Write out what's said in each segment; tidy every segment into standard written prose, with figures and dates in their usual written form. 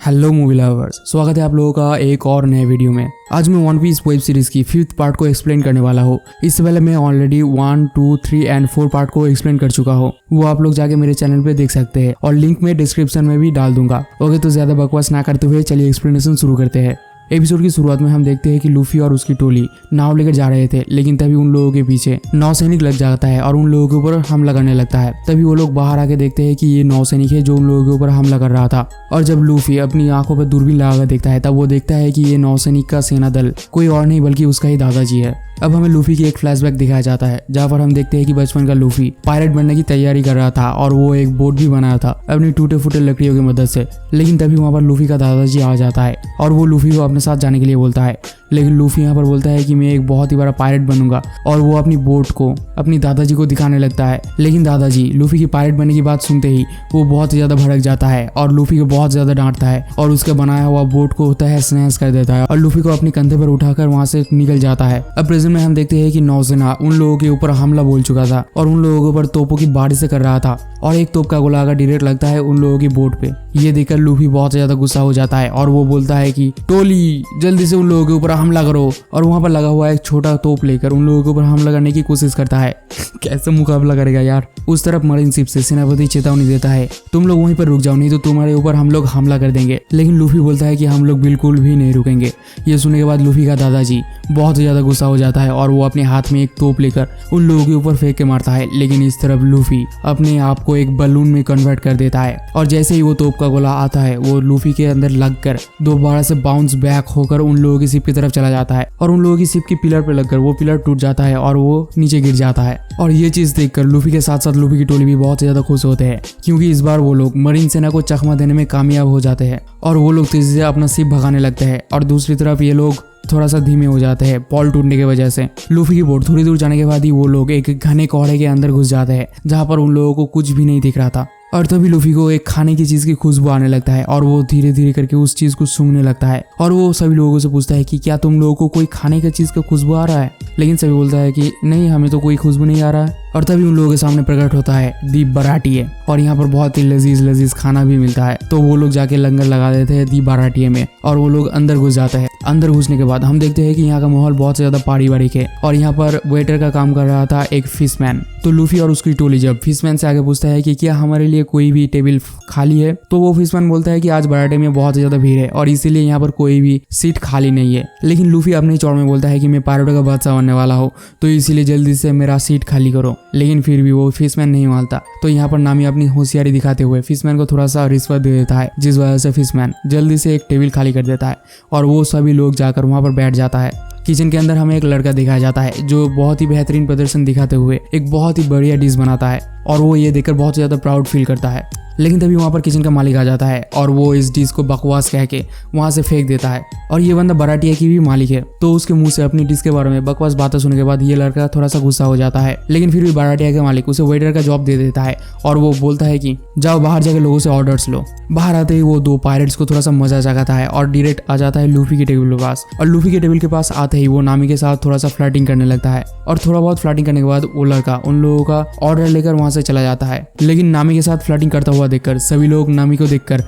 Hello movie lovers, स्वागत है आप लोगों का एक और नए वीडियो में। आज मैं वन पीस वेब सीरीज की 5th पार्ट को एक्सप्लेन करने वाला हूँ। इससे पहले मैं ऑलरेडी 1, 2, 3 एंड 4 पार्ट को एक्सप्लेन कर चुका हूँ। वो आप लोग जाके मेरे चैनल पे देख सकते हैं और लिंक में डिस्क्रिप्शन में भी डाल दूंगा। ओके, तो ज्यादा बकवास ना करते हुए चलिए एक्सप्लेनेशन शुरू करते हैं। एपिसोड की शुरुआत में हम देखते हैं कि लूफी और उसकी टोली नाव लेकर जा रहे थे, लेकिन तभी उन लोगों के पीछे नौसैनिक लग जाता है और उन लोगों के ऊपर हमला करने लगता है। तभी वो लोग बाहर आके देखते हैं कि ये नौसैनिक है जो उन लोगों के ऊपर हमला कर रहा था। और जब लूफी अपनी आंखों पर दूरबीन लगाकर देखता है तब वो देखता है कि ये नौसैनिक का सेना दल कोई और नहीं बल्कि उसका ही दादाजी है। अब हमें लूफी की एक फ्लैशबैक दिखाया जाता है जहाँ पर हम देखते हैं कि बचपन का लूफी पायलट बनने की तैयारी कर रहा था और वो एक बोट भी बनाया था अपनी टूटे फूटे लकड़ियों की मदद से। लेकिन तभी वहाँ पर लूफी का दादाजी आ जाता है और वो लूफी को अपने साथ जाने के लिए बोलता है। लेकिन लूफी यहाँ पर बोलता है कि मैं एक बहुत ही बड़ा पायलट बनूंगा और वो अपनी बोट को अपनी दादाजी को दिखाने लगता है। लेकिन दादाजी लूफी की पायलट बनने की बात सुनते ही वो बहुत ही ज्यादा भड़क जाता है और लूफी को बहुत ज्यादा डांटता है और उसके बनाया हुआ बोट को तहस नहस कर देता है और लूफी को अपने कंधे पर उठाकर वहां से निकल जाता है। अब प्रेजेंट में हम देखते हैं कि नौसेना उन लोगों के ऊपर हमला बोल चुका था और उन लोगों के ऊपर तोपों की बारिश से कर रहा था और एक तोप का गोला आकर डायरेक्ट लगता है उन लोगों की बोट पे। ये देखकर लूफी बहुत ज्यादा गुस्सा हो जाता है और वो बोलता है कि टोली जल्दी से उन लोगों के ऊपर हमला करो, और वहां पर लगा हुआ एक छोटा तोप लेकर उन लोगों के ऊपर हमला करने की कोशिश करता है। कैसे मुकाबला करेगा यार। उस तरफ मरीन शिप से सेनापति चेतावनी देता है, तुम लोग वहीं पर रुक जाओ नहीं तो तुम्हारे ऊपर हम लोग हमला कर देंगे। लेकिन लूफी बोलता है कि हम लोग बिल्कुल भी नहीं रुकेंगे। ये सुनने के बाद लूफी का दादाजी बहुत ज्यादा गुस्सा हो जाता है और वो अपने हाथ में एक तोप लेकर उन लोगों के ऊपर फेंक के मारता है। लेकिन इस तरफ लूफी अपने आप को एक बलून में कन्वर्ट कर देता है और जैसे ही वो तोप का गोला आता है वो लूफी के अंदर लगकर दोबारा से बाउंस बैक होकर उन लोगों की शिप की तरफ चला जाता है और उन लोगों की शिप की पिलर पे लगकर वो पिलर टूट जाता है और वो नीचे गिर जाता है। और ये चीज देखकर लूफी के साथ साथ लूफी की टोली भी बहुत ज्यादा खुश होते हैं क्योंकि इस बार वो लोग मरीन सेना को चकमा देने में कामयाब हो जाते हैं और वो लोग तेजी से अपना शिप भगाने लगते हैं। और दूसरी तरफ ये लोग थोड़ा सा धीमे हो जाते हैं पॉल टूटने की वजह से। लूफी की बोट थोड़ी दूर जाने के बाद ही वो लोग एक घने कोहरे के अंदर घुस जाते हैं जहाँ पर उन लोगों को कुछ भी नहीं दिख रहा था। और तभी लूफी को एक खाने की चीज की खुशबू आने लगता है और वो धीरे धीरे करके उस चीज को सूंघने लगता है और वो सभी लोगों से पूछता है कि क्या तुम लोगों को कोई खाने की चीज का खुशबू आ रहा है। लेकिन सभी बोलता है कि नहीं, हमें तो कोई खुशबू नहीं आ रहा है। और तभी उन लोगों के सामने प्रकट होता है दी बराटिए और यहाँ पर बहुत ही लजीज खाना भी मिलता है। तो वो लोग जाके लंगर लगा देते हैं दी बराटिए में और वो लोग अंदर घुस जाते हैं। अंदर घुसने के बाद हम देखते हैं कि यहाँ का माहौल बहुत ज्यादा पारिवारिक है और यहाँ पर वेटर का काम कर रहा था एक फिशमैन। तो लूफी और उसकी टोली जब फिशमैन से आगे पूछता है कि क्या हमारे लिए कोई भी टेबल खाली है, तो वो फिशमैन बोलता है कि आज बराटे में बहुत ज्यादा भीड़ है और इसीलिए यहाँ पर कोई भी सीट खाली नहीं है। लेकिन लूफी अपने चौड़ में बोलता है कि मैं पायलट का बादशाह बनने वाला हूँ तो इसीलिए जल्दी से मेरा सीट खाली करो। लेकिन फिर भी वो फिशमैन नहीं मानता। तो यहाँ पर नामी अपनी होशियारी दिखाते हुए फिशमैन को थोड़ा सा रिश्वत दे देता है जिस वजह से फिशमैन जल्दी से एक टेबल खाली कर देता है और वो सभी लोग जाकर वहां पर बैठ जाता है। किचन के अंदर हमें एक लड़का दिखाया जाता है जो बहुत ही बेहतरीन प्रदर्शन दिखाते हुए एक बहुत ही बढ़िया डिश बनाता है और वो ये देखकर बहुत ज्यादा प्राउड फील करता है। लेकिन तभी वहां पर किचन का मालिक आ जाता है और वो इस डिश को बकवास कह के वहां से फेंक देता है। और ये बंदा बराटिया की भी मालिक है तो उसके मुंह से अपनी डिश के बारे में बकवास बातें सुनने के बाद ये लड़का थोड़ा सा गुस्सा हो जाता है। लेकिन फिर भी बराटिया के मालिक उसे वेटर का जॉब दे देता है और वो बोलता है कि जाओ बाहर जाके लोगों से ऑर्डर्स लो। बाहर आते ही वो दो पायरेट्स को थोड़ा सा मजा जगाता है और डायरेक्ट आ जाता है लूफी के टेबल के पास। और लूफी के टेबल के पास आते ही वो नामी के साथ थोड़ा सा फ्लर्टिंग करने लगता है और थोड़ा बहुत फ्लर्टिंग करने के बाद वो लड़का उन लोगों का ऑर्डर लेकर वहां से चला जाता है। लेकिन नामी के साथ फ्लर्टिंग करता हुआ देखकर सभी लोग नामी को देखकर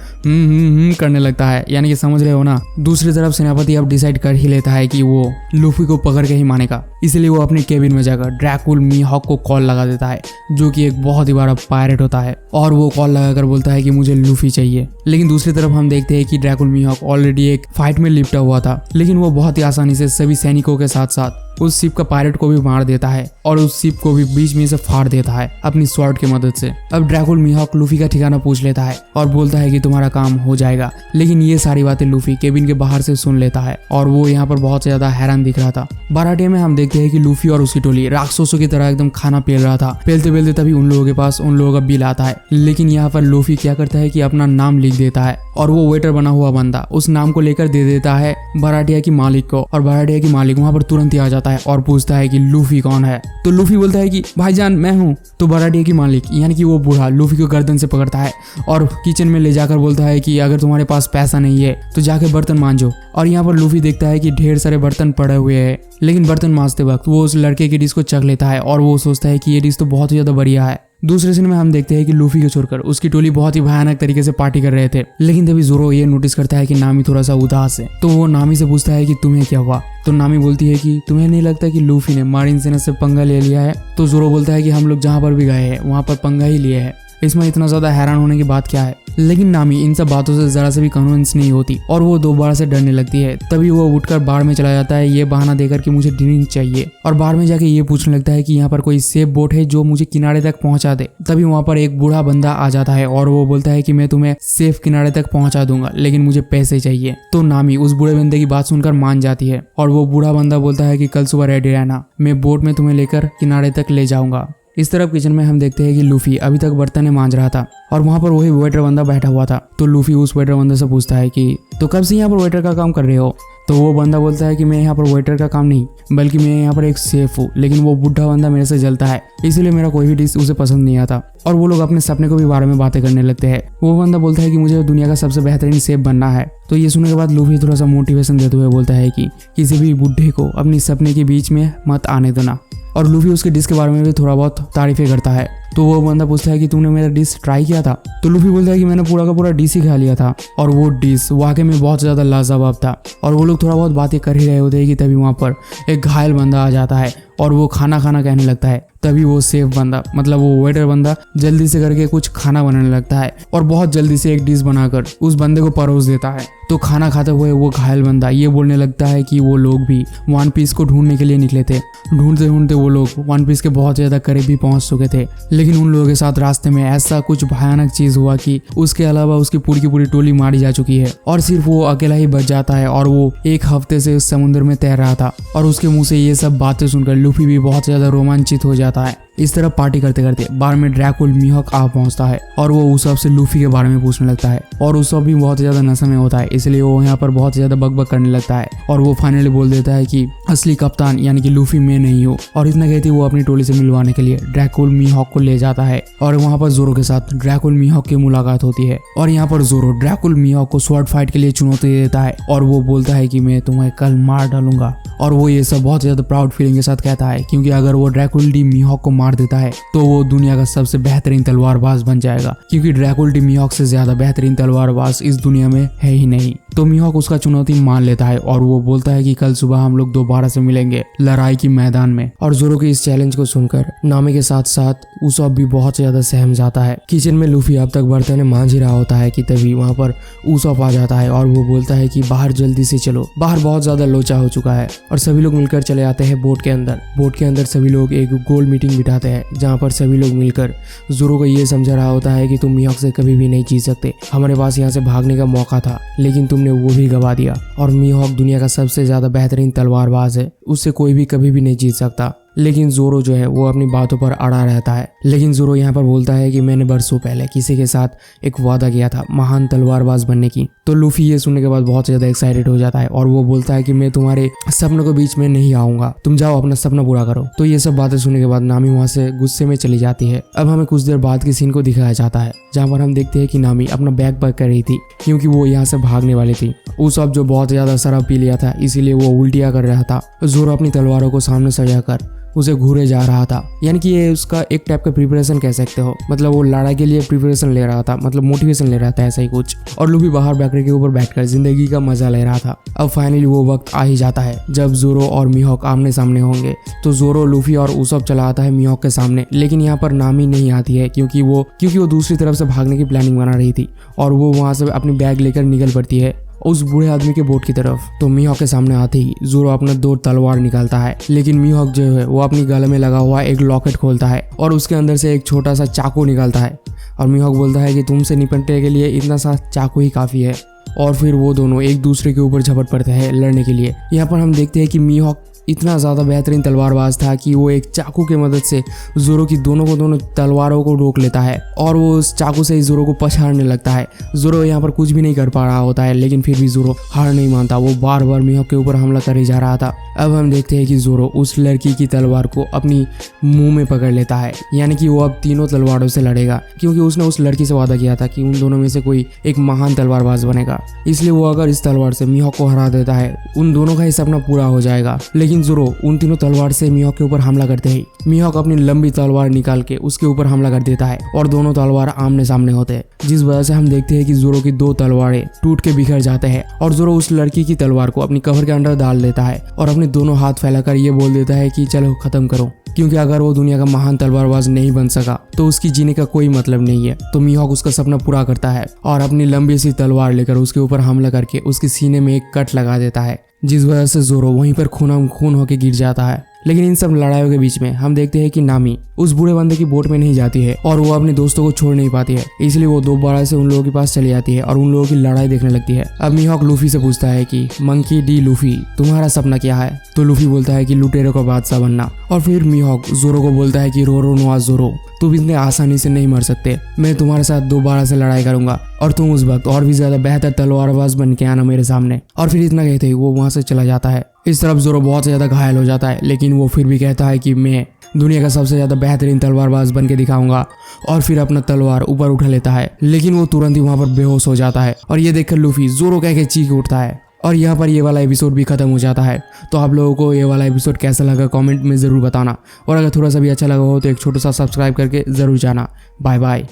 करने लगता है, यानी कि समझ रहे हो ना। दूसरी तरफ सेनापति अब डिसाइड कर ही लेता है कि वो लूफी को पकड़ के ही मानेगा, इसलिए वो अपने केबिन में जाकर ड्रैकुल मीहॉक को कॉल लगा देता है जो कि एक बहुत ही बड़ा पायरेट होता है और वो कॉल लगाकर बोलता है कि मुझे लूफी चाहिए। लेकिन दूसरी तरफ हम देखते हैं कि ड्रैकुल मीहॉक ऑलरेडी एक फाइट में लिपटा हुआ था, लेकिन वो बहुत ही आसानी से सभी सैनिकों के साथ साथ उस शिप का पायलट को भी मार देता है और उस शिप को भी बीच में से फाड़ देता है अपनी स्वॉर्ड की मदद से। अब ड्रैकुल मीहॉक लूफी का ठिकाना पूछ लेता है और बोलता है कि तुम्हारा काम हो जाएगा। लेकिन ये सारी बातें लूफी केबिन के बाहर से सुन लेता है और वो यहाँ पर बहुत ज्यादा हैरान दिख रहा था। बराटे में हम देखते हैं कि लूफी और उसकी टोली राक्षसों की तरह एकदम खाना पेल रहा था। पेलते पेलते तभी उन लोगों के पास उन लोगों का बिल आता है। लेकिन यहाँ पर लूफी क्या करता है कि अपना नाम लिख देता है और वो वेटर बना हुआ बंदा उस नाम को लेकर दे देता है बराटिया की मालिक को और बराटिया की मालिक वहां पर तुरंत ही आ जाता है और पूछता है कि लूफी कौन है। तो लूफी बोलता है कि भाईजान मैं हूँ। तो बराटिया की मालिक यानी कि वो बूढ़ा लूफी को गर्दन से पकड़ता है और किचन में ले जाकर बोलता है कि अगर तुम्हारे पास पैसा नहीं है तो जाके बर्तन मांजो। और यहाँ पर लूफी देखता है कि ढेर सारे बर्तन पड़े हुए हैं, लेकिन बर्तन मांजते वक्त वो उस लड़के की डिश को चख लेता है और वो सोचता है कि ये डिश तो बहुत ही ज्यादा बढ़िया है। दूसरे सीन में हम देखते हैं कि लूफी को छोड़कर उसकी टोली बहुत ही भयानक तरीके से पार्टी कर रहे थे, लेकिन तभी जोरो ये नोटिस करता है कि नामी थोड़ा सा उदास है। तो वो नामी से पूछता है कि तुम्हें क्या हुआ। तो नामी बोलती है कि तुम्हें नहीं लगता कि लूफी ने मारिन सेना से पंगा ले लिया है। तो जोरो बोलता है कि हम लोग जहाँ पर भी गए हैं वहाँ पर पंगा ही लिए है, इसमें इतना ज्यादा हैरान होने की बात क्या है। लेकिन नामी इन सब बातों से जरा से भी कन्विंस नहीं होती और वो दोबारा से डरने लगती है। तभी वो उठकर बार में चला जाता है ये बहाना देकर कि मुझे ड्रिंक चाहिए, और बार में जाके ये पूछने लगता है कि यहाँ पर कोई सेफ बोट है जो मुझे किनारे तक पहुंचा दे। तभी वहाँ पर एक बूढ़ा बंदा आ जाता है और वो बोलता है कि मैं तुम्हें सेफ किनारे तक पहुंचा दूंगा, लेकिन मुझे पैसे चाहिए। तो नामी उस बूढ़े बंदे की बात सुनकर मान जाती है और वो बूढ़ा बंदा बोलता है कि कल सुबह रेडी रहना, मैं बोट में तुम्हें लेकर किनारे तक ले जाऊंगा। इस तरफ किचन में हम देखते हैं कि लूफी अभी तक बर्तन मांज रहा था और वहाँ पर वही वेटर बंदा बैठा हुआ था। तो लूफी उस वेटर बंदे से पूछता है कि तो कब से यहाँ पर वेटर का काम कर रहे हो। तो वो बंदा बोलता है कि मैं यहाँ पर वेटर का काम नहीं बल्कि मैं यहाँ पर एक शेफ हूँ, लेकिन वो बुढ़ा बंदा मेरे से जलता है इसीलिए मेरा कोई भी डिश उसे पसंद नहीं आता। और वो लोग अपने सपने को भी बारे में बातें करने लगते हैं। वो बंदा बोलता है कि मुझे दुनिया का सबसे बेहतरीन शेफ बनना है। तो ये सुनने के बाद लूफी थोड़ा सा मोटिवेशन देते हुए बोलता है कि किसी भी बुढ़े को अपनी सपने के बीच में मत आने देना। और लूफी उसके डिश के बारे में भी थोड़ा बहुत तारीफें करता है। तो वो बंदा पूछता है कि तुमने मेरा डिश ट्राई किया था। तो लूफी बोलता है कि मैंने पूरा का पूरा डिश ही खा लिया था और वो डिश वाकई में बहुत ज़्यादा लाजवाब था। और वो लोग थोड़ा बहुत बातें कर ही रहे होते हैं कि तभी वहाँ पर एक घायल बंदा आ जाता है और वो खाना खाना कहने लगता है। तभी वो सेफ बंदा मतलब वो वेटर बंदा जल्दी से करके कुछ खाना बनाने लगता है और बहुत जल्दी से एक डिश बनाकर उस बंदे को परोस देता है। तो खाना खाते हुए वो घायल बंदा ये बोलने लगता है कि वो लोग भी वन पीस को ढूंढने के लिए निकले थे। ढूंढते ढूंढते वो लोग वन पीस के बहुत ज्यादा करीब भी पहुंच चुके थे, लेकिन उन लोगों के साथ रास्ते में ऐसा कुछ भयानक चीज हुआ कि उसके अलावा उसकी पूरी की पूरी टोली मारी जा चुकी है और सिर्फ वो अकेला ही बच जाता है। और वो एक हफ्ते से उस समुद्र में तैर रहा था और उसके मुंह से ये सब बातें सुनकर लूफी भी बहुत ज्यादा रोमांचित हो जाता है। इस तरह पार्टी करते करते बार में ड्रैकुल मीहॉक आ पहुंचता है और वो उसब से लूफी के बारे में पूछने लगता है। और उसब भी बहुत ज्यादा नशे में होता है इसलिए वो यहाँ पर बहुत ज्यादा बकबक करने लगता है और वो फाइनली बोल देता है कि असली कप्तान यानी कि लूफी मैं नहीं हूँ। और इतना कहती वो अपनी टोली से मिलवाने के लिए ड्रैकुल मीहॉक को ले जाता है और वहाँ पर जोरो के साथ ड्रैकुल मीहॉक की मुलाकात होती है। और यहाँ पर जोरो ड्रैकुल मीहॉक को स्वॉर्ड फाइट के लिए चुनौती देता है और वो बोलता है कि मैं तुम्हें कल मार डालूंगा। और वो ये सब बहुत ज्यादा प्राउड फीलिंग के साथ कहता है क्योंकि अगर वो ड्रैकुल डी मीहॉक को मार देता है तो वो दुनिया का सबसे बेहतरीन तलवारबाज बन जाएगा, क्योंकि ड्रैकुल डी मीहॉक से ज्यादा बेहतरीन तलवारबाज इस दुनिया में है ही नहीं। तो मीहॉक उसका चुनौती मान लेता है और वो बोलता है कि कल सुबह हम लोग दोबारा से मिलेंगे लड़ाई की मैदान में। और जोरो के इस चैलेंज को सुनकर नामी के साथ साथ उसब भी बहुत ज्यादा सहम जाता है। किचन में लूफी अब तक बर्तन मांझ ही रहा होता है कि तभी वहाँ पर उसब आ जाता है और वो बोलता है कि बाहर जल्दी से चलो, बाहर बहुत ज्यादा लोचा हो चुका है। और सभी लोग मिलकर चले आते हैं बोट के अंदर। बोट के अंदर सभी लोग एक गोल मीटिंग बिठाते हैं जहाँ पर सभी लोग मिलकर जोरो को ये समझा रहा होता है कि तुम मीहॉक से कभी भी नहीं जीत सकते। हमारे पास यहाँ से भागने का मौका था लेकिन तुमने वो भी गवा दिया। और मीहॉक दुनिया का सबसे ज्यादा बेहतरीन तलवारबाज है, उससे कोई भी कभी भी नहीं जीत सकता। लेकिन जोरो जो है वो अपनी बातों पर अड़ा रहता है। लेकिन जोरो यहाँ पर बोलता है कि मैंने बरसों पहले किसी के साथ एक वादा किया था महान तलवारबाज बनने की। तो लूफी ये सुनने के बाद बहुत ज्यादा एक्साइटेड हो जाता है और वो बोलता है कि मैं तुम्हारे सपनों के बीच में नहीं आऊंगा, तुम जाओ अपना सपना पूरा करो। तो ये सब बातें सुनने के बाद नामी वहाँ से गुस्से में चली जाती है। अब हमें कुछ देर बाद के सीन को दिखाया जाता है जहाँ पर हम देखते हैं कि नामी अपना बैग पैक कर रही थी क्योंकि वो यहाँ से भागने वाली थी। उसब जो बहुत ज्यादा शराब पी लिया था इसीलिए वो उल्टियाँ कर रहा था। जोरो अपनी तलवारों को सामने सजाकर उसे घूरे जा रहा था, यानी कि ये उसका एक टाइप का प्रिपरेशन कह सकते हो, मतलब वो लड़ाई के लिए प्रिपरेशन ले रहा था, मतलब मोटिवेशन ले रहा था ऐसा ही कुछ। और लूफी बाहर बैकरी के ऊपर बैठकर जिंदगी का मजा ले रहा था। अब फाइनली वो वक्त आ ही जाता है जब जोरो और मीहॉक आमने सामने होंगे। तो जोरो लूफी और उसब चला आता है मीहॉक के सामने, लेकिन यहाँ पर नामी नहीं आती है क्योंकि वो दूसरी तरफ से भागने की प्लानिंग बना रही थी और वो वहाँ से अपनी बैग लेकर निकल पड़ती है उस बूढ़े आदमी के बोट की तरफ। तो मीहॉक के सामने आते ही जोरो अपना 2 तलवार निकालता है, लेकिन मीहॉक जो है वो अपनी गले में लगा हुआ एक लॉकेट खोलता है और उसके अंदर से एक छोटा सा चाकू निकालता है। और मीहॉक बोलता है कि तुमसे निपटने के लिए इतना सा चाकू ही काफी है। और फिर वो दोनों एक दूसरे के ऊपर झपट पड़ते हैं लड़ने के लिए। यहाँ पर हम देखते हैं कि मीहॉक इतना ज़्यादा बेहतरीन तलवारबाज था कि वो एक चाकू की मदद से जोरो की दोनों तलवारों को रोक लेता है और वो उस चाकू से जोरो को पछाड़ने लगता है। जोरो यहाँ पर कुछ भी नहीं कर पा रहा होता है, लेकिन फिर भी जोरो हार नहीं मानता, वो बार बार मीहॉक के ऊपर हमला कर ही जा रहा था। अब हम देखते हैं कि जोरो उस लड़की की तलवार को अपनी मुंह में पकड़ लेता है, यानी कि वो अब तीनों तलवारों से लड़ेगा क्योंकि उसने उस लड़की से वादा किया था कि उन दोनों में से कोई एक महान तलवारबाज बनेगा। इसलिए वो अगर इस तलवार से मीहॉक को हरा देता है उन दोनों का ही सपना पूरा हो जाएगा। लेकिन लेकिन जोरो उन तीनों तलवार से मिहोक के ऊपर हमला करते हैं। मिहोक अपनी लंबी तलवार निकाल के उसके ऊपर हमला कर देता है और दोनों तलवार आमने सामने होते हैं, जिस वजह से हम देखते हैं कि जोरो की दो तलवारें टूट के बिखर जाते हैं और जोरो उस लड़की की तलवार को अपनी कवर के अंदर डाल देता है और अपने दोनों हाथ फैलाकर ये बोल देता है कि चलो खत्म करो, क्योंकि अगर वो दुनिया का महान तलवारबाज नहीं बन सका तो उसकी जीने का कोई मतलब नहीं है। तो मिहोक उसका सपना पूरा करता है और अपनी लंबी सी तलवार लेकर उसके ऊपर हमला करके उसके सीने में एक कट लगा देता है, जिस वजह से जोरो वहीं पर खून होकर गिर जाता है। लेकिन इन सब लड़ाइयों के बीच में हम देखते हैं कि नामी उस बूढ़े बंदे की बोट में नहीं जाती है और वो अपने दोस्तों को छोड़ नहीं पाती है, इसलिए वो दोबारा से उन लोगों के पास चली जाती है और उन लोगों की लड़ाई देखने लगती है। अब मिहोक लूफी से पूछता है कि मंकी डी लूफी, तुम्हारा सपना क्या है? तो लूफी बोलता है कि लुटेरों का बादशाह बनना। और फिर मिहोक जोरो को बोलता है कि रोरो नोआ जोरो, तुम इतने आसानी से नहीं मर सकते, मैं तुम्हारे साथ दोबारा से लड़ाई करूंगा और तुम उस वक्त और भी ज्यादा बेहतर तलवारबाज बन के आना मेरे सामने। और फिर इतना कहते ही वो वहां से चला जाता है। इस तरफ जोरो बहुत ज्यादा घायल हो जाता है, लेकिन वो फिर भी कहता है कि मैं दुनिया का सबसे ज्यादा बेहतरीन तलवारबाज बन के दिखाऊंगा और फिर अपना तलवार ऊपर उठा लेता है, लेकिन वो तुरंत ही वहां पर बेहोश हो जाता है और ये देखकर लूफी जोरो कह के चीख उठता है। और यहाँ पर ये वाला एपिसोड भी खत्म हो जाता है। तो आप लोगों को ये वाला एपिसोड कैसा लगा कमेंट में ज़रूर बताना, और अगर थोड़ा सा भी अच्छा लगा हो तो एक छोटा सा सब्सक्राइब करके ज़रूर जाना। Bye bye.